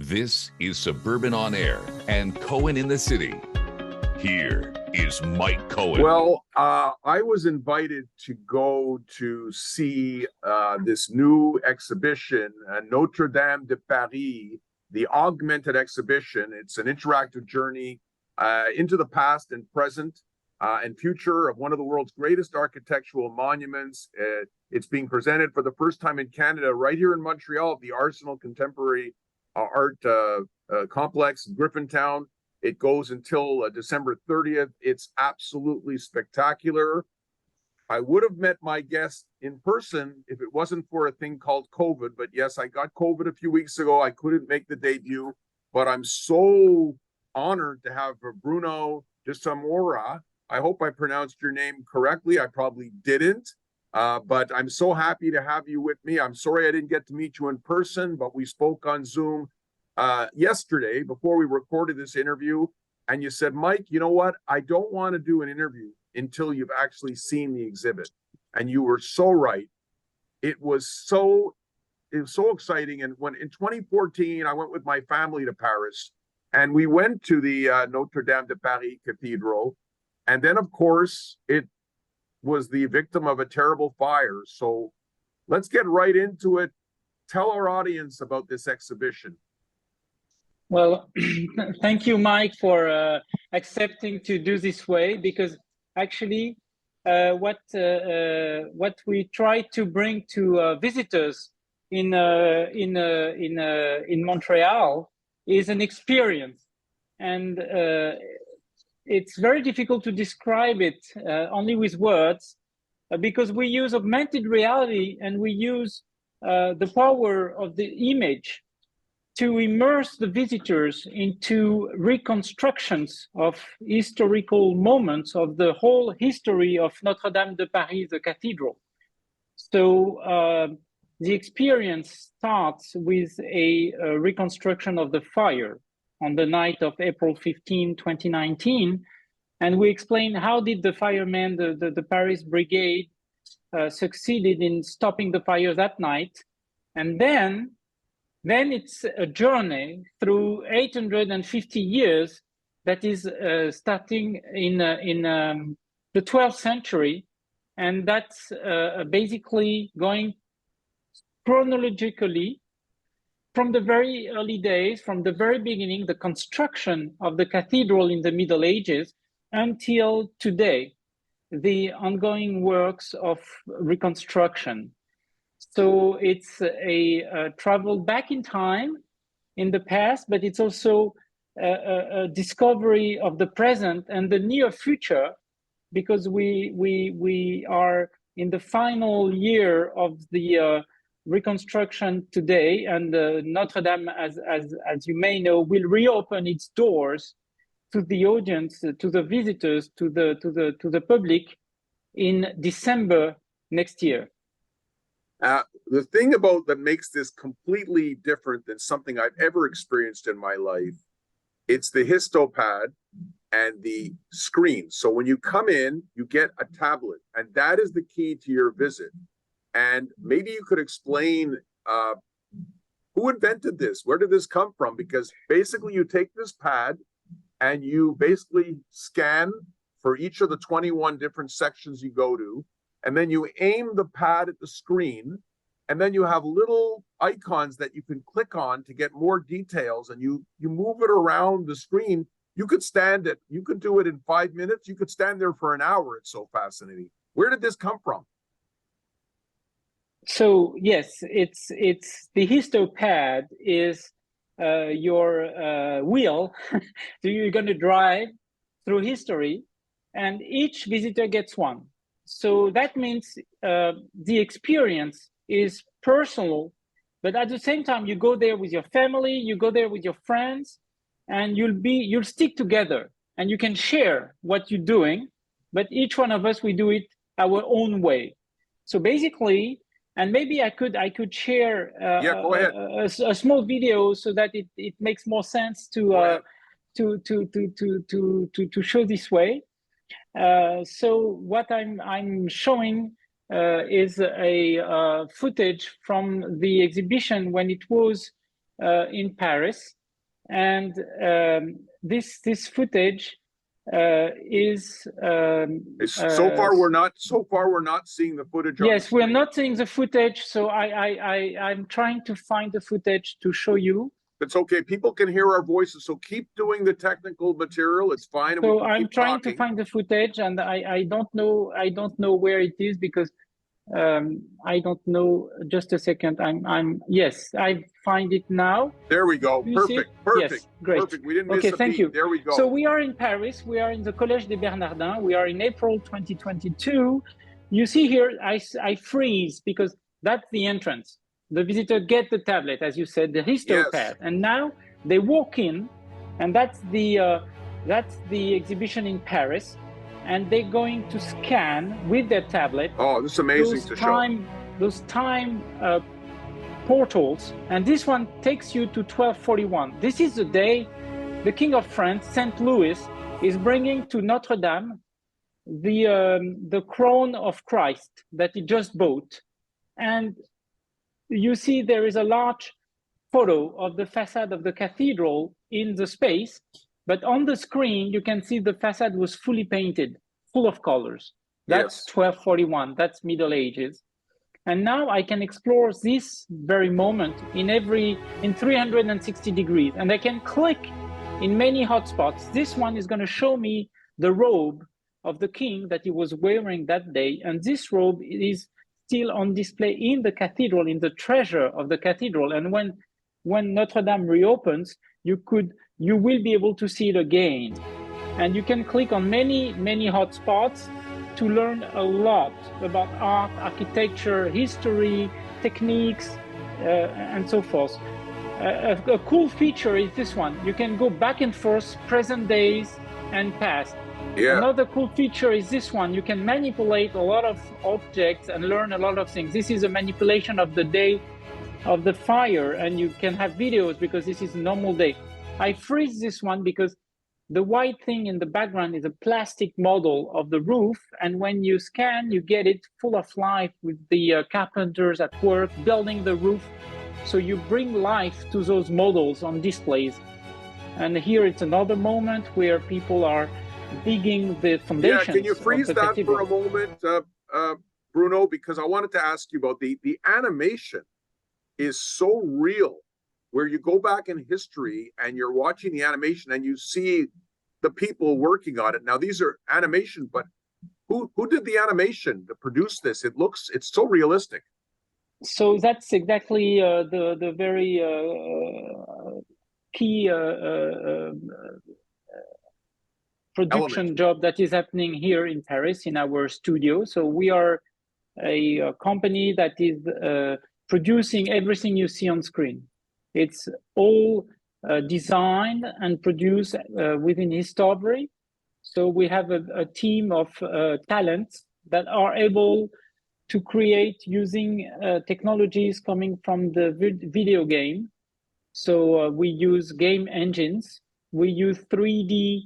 This is Suburban On Air and Cohen in the City. Here is Mike Cohen. Well, I was invited to go to see this new exhibition, Notre-Dame de Paris, the Augmented Exhibition. It's an interactive journey into the past and present and future of one of the world's greatest architectural monuments. It's being presented for the first time in Canada, right here in Montreal, the Arsenal Contemporary Art Complex, Griffintown. It goes until December 30th. It's absolutely spectacular. I would have met my guest in person if it wasn't for a thing called COVID. But yes, I got COVID a few weeks ago. I couldn't make the debut, but I'm so honored to have Bruno de Sa Moreira. I hope I pronounced your name correctly. I probably didn't, but I'm so happy to have you with me. I'm sorry I didn't get to meet you in person, but we spoke on Zoom yesterday before we recorded this interview, and you said, Mike, you know what? I don't want to do an interview until you've actually seen the exhibit. And you were so right. It was so exciting. And when in 2014, I went with my family to Paris, and we went to the Notre-Dame de Paris cathedral. And then, of course, it was the victim of a terrible fire. So let's get right into it. Tell our audience about this exhibition. Well, thank you, Mike, for accepting to do this way, because actually what we try to bring to visitors in Montreal is an experience, and it's very difficult to describe it only with words, because we use augmented reality and we use the power of the image to immerse the visitors into reconstructions of historical moments of the whole history of Notre-Dame de Paris, the cathedral. So the experience starts with a reconstruction of the fire on the night of April 15, 2019. And we explain how did the firemen, the Paris Brigade, succeeded in stopping the fire that night. And then it's a journey through 850 years that is starting in the 12th century. And that's basically going chronologically from the very early days, from the very beginning, the construction of the cathedral in the Middle Ages, until today, the ongoing works of reconstruction. So it's a travel back in time in the past, but it's also a discovery of the present and the near future, because we are in the final year of the reconstruction today, and Notre-Dame, as you may know, will reopen its doors to the audience, to the visitors, to the public in December next year. The thing about that makes this completely different than something I've ever experienced in my life, it's the histopad and the screen. So when you come in, you get a tablet, and that is the key to your visit. And maybe you could explain who invented this? Where did this come from? Because basically you take this pad and you basically scan for each of the 21 different sections you go to, and then you aim the pad at the screen, and then you have little icons that you can click on to get more details, and you move it around the screen. You could stand it. You could do it in 5 minutes. You could stand there for an hour. It's so fascinating. Where did this come from? So yes, it's the histopad is your wheel. So you're going to drive through history, and each visitor gets one. So that means the experience is personal, but at the same time, you go there with your family, you go there with your friends, and you'll stick together, and you can share what you're doing. But each one of us, we do it our own way. So basically, and maybe I could share a small video so that it makes more sense to show this way. So what I'm showing is a footage from the exhibition when it was in Paris, and this footage is so far we're not seeing the footage. Yes, we're not seeing the footage, so I'm trying to find the footage to show you. It's okay. People can hear our voices, so keep doing the technical material. It's fine. So I'm trying to find the footage, and I don't know where it is because I don't know. Just a second. Yes, I find it now. There we go. Perfect. Yes, great. Perfect. We didn't miss a beat. Thank you. There we go. So we are in Paris. We are in the Collège des Bernardins. We are in April 2022. You see here, I freeze because that's the entrance. The visitor get the tablet, as you said, the histopad, Yes. and now they walk in, and that's the exhibition in Paris, and they're going to scan with their tablet. Oh, this is amazing to show. Those time portals, and this one takes you to 1241. This is the day the King of France, St. Louis, is bringing to Notre-Dame the crown of Christ that he just bought, and you see there is a large photo of the facade of the cathedral in the space, but on the screen you can see the facade was fully painted, full of colors. That's 1241, that's Middle Ages. And now I can explore this very moment in 360 degrees, and I can click in many hotspots. This one is going to show me the robe of the king that he was wearing that day, and this robe is still on display in the cathedral, in the treasure of the cathedral. And when Notre-Dame reopens, you will be able to see it again. And you can click on many hotspots to learn a lot about art, architecture, history, techniques, and so forth. A cool feature is this one. You can go back and forth, present days and past. Yeah. Another cool feature is this one. You can manipulate a lot of objects and learn a lot of things. This is a manipulation of the day of the fire, and you can have videos because this is a normal day. I freeze this one because the white thing in the background is a plastic model of the roof, and when you scan, you get it full of life with the carpenters at work building the roof. So you bring life to those models on displays. And here it's another moment where people are digging the foundations. Yeah, can you freeze that cathedral for a moment, Bruno? Because I wanted to ask you about the animation is so real, where you go back in history and you're watching the animation and you see the people working on it. Now, these are animation, but who did the animation to produce this? It's so realistic. So that's exactly the very key production job that is happening here in Paris in our studio. So we are a company that is producing everything you see on screen. It's all designed and produced within Histovery. So we have a team of talents that are able to create using technologies coming from the video game. So we use game engines. We use 3D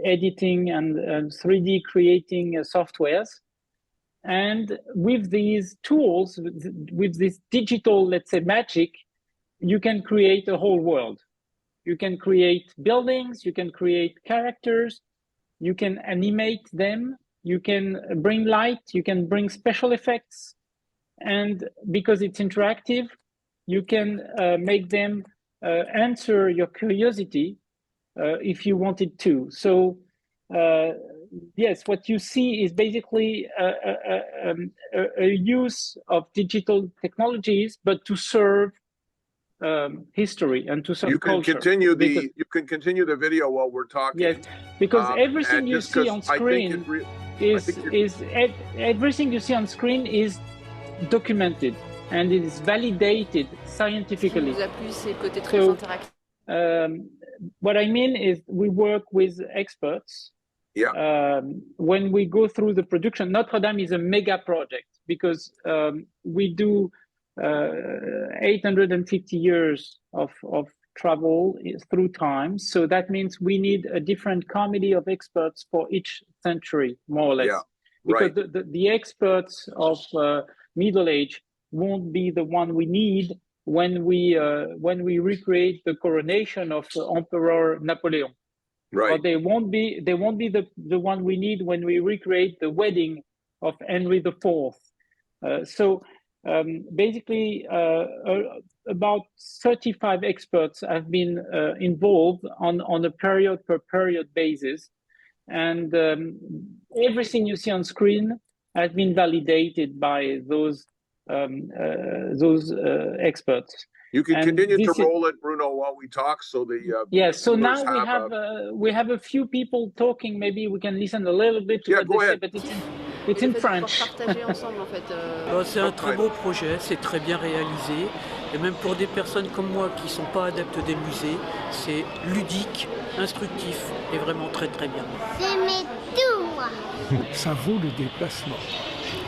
editing and 3D creating softwares. And with these tools, with this digital, let's say, magic, you can create a whole world. You can create buildings, you can create characters, you can animate them, you can bring light, you can bring special effects. And because it's interactive, you can make them answer your curiosity if you wanted to. So yes, what you see is basically a use of digital technologies, but to serve history and to serve culture. You can continue the video while we're talking. Yes, because everything you see on screen everything you see on screen is documented and it is validated scientifically. So, what I mean is we work with experts. Yeah. When we go through the production, Notre-Dame is a mega project because we do 850 years of travel through time. So that means we need a different committee of experts for each century, more or less. Yeah, because right. the experts of Middle Age won't be the one we need when we recreate the coronation of Emperor Napoleon. Right. But they won't be the one we need when we recreate the wedding of Henry IV. Basically, about 35 experts have been involved on a period per period basis, and everything you see on screen has been validated by those experts. You can continue to roll it, Bruno, while we talk. So yes. So now we have a few people talking. Maybe we can listen a little bit to what they say, but it's in French. C'est un très beau projet, c'est très bien réalisé. Et même pour des personnes comme moi qui ne sont pas adeptes des musées, c'est ludique, instructif et vraiment très très bien. Ça vaut le déplacement.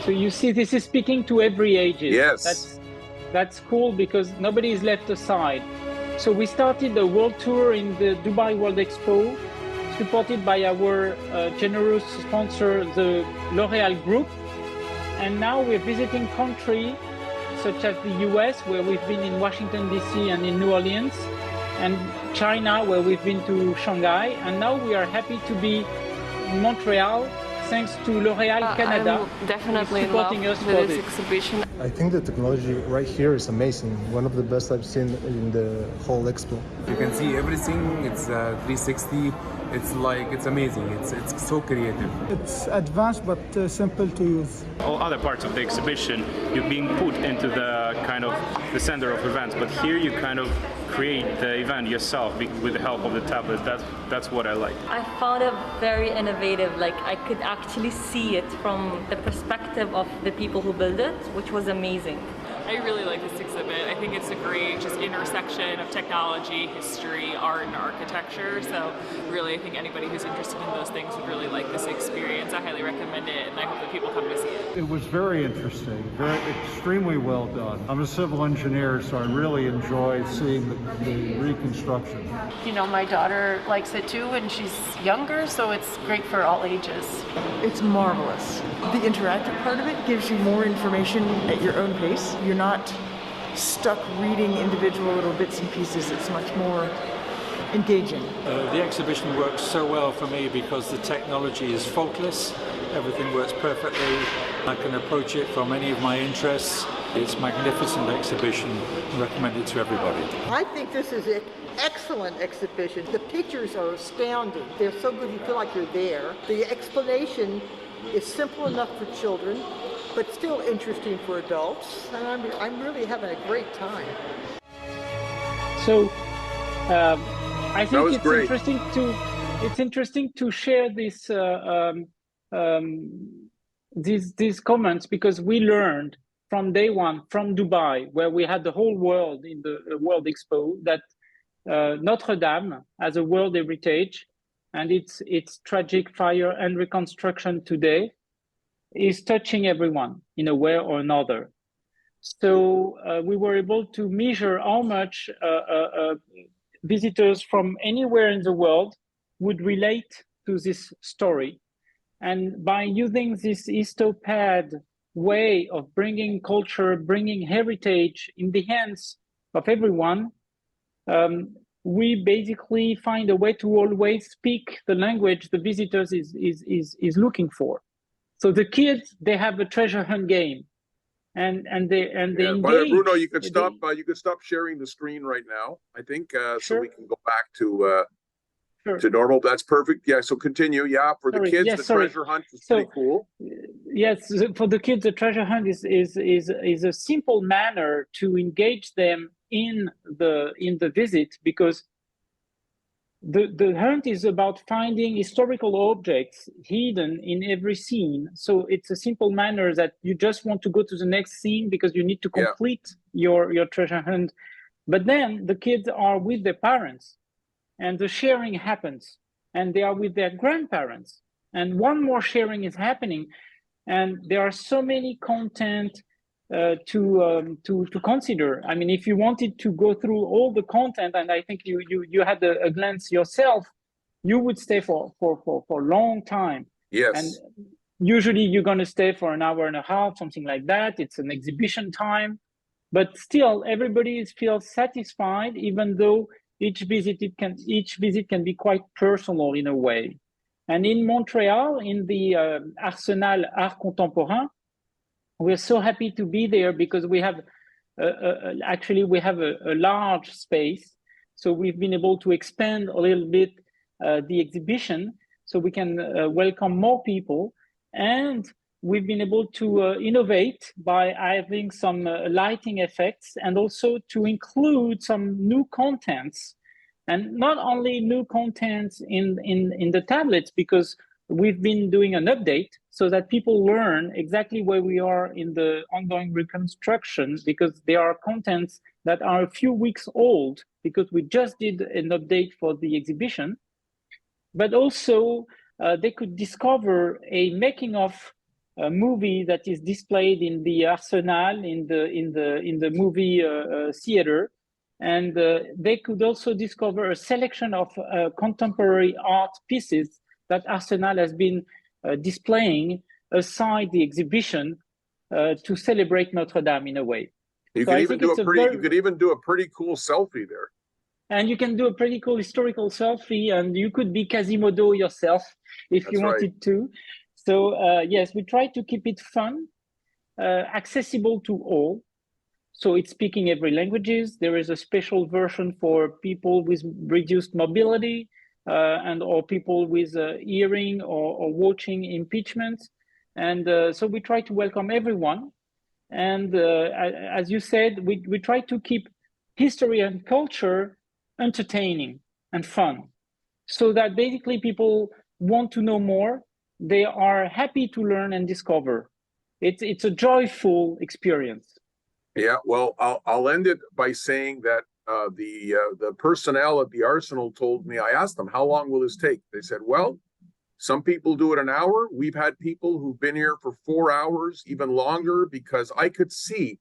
So you see, this is speaking to every age. Yes. That's cool because nobody is left aside. So we started a world tour in the Dubai World Expo, supported by our generous sponsor, the L'Oréal Group. And now we're visiting countries such as the US, where we've been in Washington, D.C. and in New Orleans, and China, where we've been to Shanghai. And now we are happy to be in Montreal, thanks to L'Oréal Canada, I'm definitely supporting us with for this this exhibition. I think the technology right here is amazing. One of the best I've seen in the whole expo. You can see everything. It's 360. It's amazing. It's so creative. It's advanced but simple to use. All other parts of the exhibition, you're being put into the kind of the center of events, but here you kind of create the event yourself with the help of the tablet. That's what I like. I found it very innovative. Like I could actually see it from the perspective of the people who build it, which was amazing. I really like this exhibit. I think it's a great just intersection of technology, history, art, and architecture. So really, I think anybody who's interested in those things would really like this experience. I highly recommend it, and I hope that people come to see it. It was very interesting, extremely well done. I'm a civil engineer, so I really enjoy seeing the reconstruction. You know, my daughter likes it too, and she's younger, so it's great for all ages. It's marvelous. The interactive part of it gives you more information at your own pace. You're not stuck reading individual little bits and pieces. It's much more engaging. The exhibition works so well for me because the technology is faultless. Everything works perfectly. I can approach it from any of my interests. It's a magnificent exhibition. I recommend it to everybody. I think this is an excellent exhibition. The pictures are astounding. They're so good you feel like you're there. The explanation is simple enough for children, but still interesting for adults. And I'm really having a great time. So I think it's interesting to share this these comments, because we learned from day one from Dubai, where we had the whole world in the World Expo, that Notre-Dame as a World Heritage and its tragic fire and reconstruction today is touching everyone in a way or another. So we were able to measure how much visitors from anywhere in the world would relate to this story. And by using this histopad way of bringing culture, bringing heritage in the hands of everyone, we basically find a way to always speak the language the visitors is looking for. So the kids, they have a treasure hunt game, and they engage. Bruno, you could stop sharing the screen right now, I think, so we can go back to normal. That's perfect. Yeah. So continue. Yeah. For the kids, the treasure hunt is pretty cool. Yes, for the kids, the treasure hunt is a simple manner to engage them in the visit, because the hunt is about finding historical objects hidden in every scene. So it's a simple manner that you just want to go to the next scene because you need to complete your treasure hunt. But then the kids are with their parents, and the sharing happens, and they are with their grandparents, and one more sharing is happening, and there are so many content to consider. I mean, if you wanted to go through all the content, and I think you had a glance yourself, you would stay for a long time. Yes. And usually you're going to stay for an hour and a half, something like that. It's an exhibition time. but still everybody feels satisfied, even though each visit can be quite personal in a way. And in Montreal, in the Arsenal Contemporary Art, we're so happy to be there because we have actually we have a large space, so we've been able to expand a little bit the exhibition, so we can welcome more people, and we've been able to innovate by having some lighting effects and also to include some new contents, and not only new contents in the tablets, because we've been doing an update so that people learn exactly where we are in the ongoing reconstruction, because there are contents that are a few weeks old because we just did an update for the exhibition. But also they could discover a making of a movie that is displayed in the Arsenal in the movie theater, and they could also discover a selection of contemporary art pieces that Arsenal has been displaying aside the exhibition to celebrate Notre-Dame in a way. You could even do a pretty cool selfie there. And you can do a pretty cool historical selfie, and you could be Quasimodo yourself if you wanted to. So yes, we try to keep it fun, accessible to all. So it's speaking every languages. There is a special version for people with reduced mobility and or people with hearing or watching impediments. And so we try to welcome everyone. And as you said, we try to keep history and culture entertaining and fun, so that basically people want to know more. They are happy to learn and discover. It's a joyful experience. Yeah, well, I'll end it by saying that the personnel at the Arsenal told me, I asked them, how long will this take? They said, well, some people do it an hour. We've had people who've been here for 4 hours, even longer, because I could see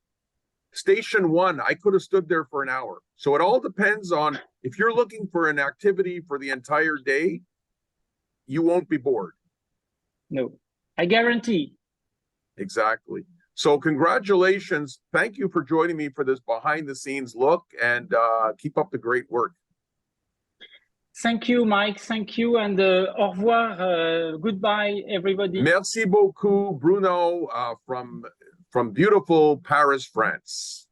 Station 1, I could have stood there for an hour. So it all depends on, if you're looking for an activity for the entire day, you won't be bored. No, I guarantee. Exactly. So congratulations. Thank you for joining me for this behind the scenes look, and keep up the great work. Thank you, Mike. Thank you. And au revoir. Goodbye, everybody. Merci beaucoup, Bruno, from beautiful Paris, France.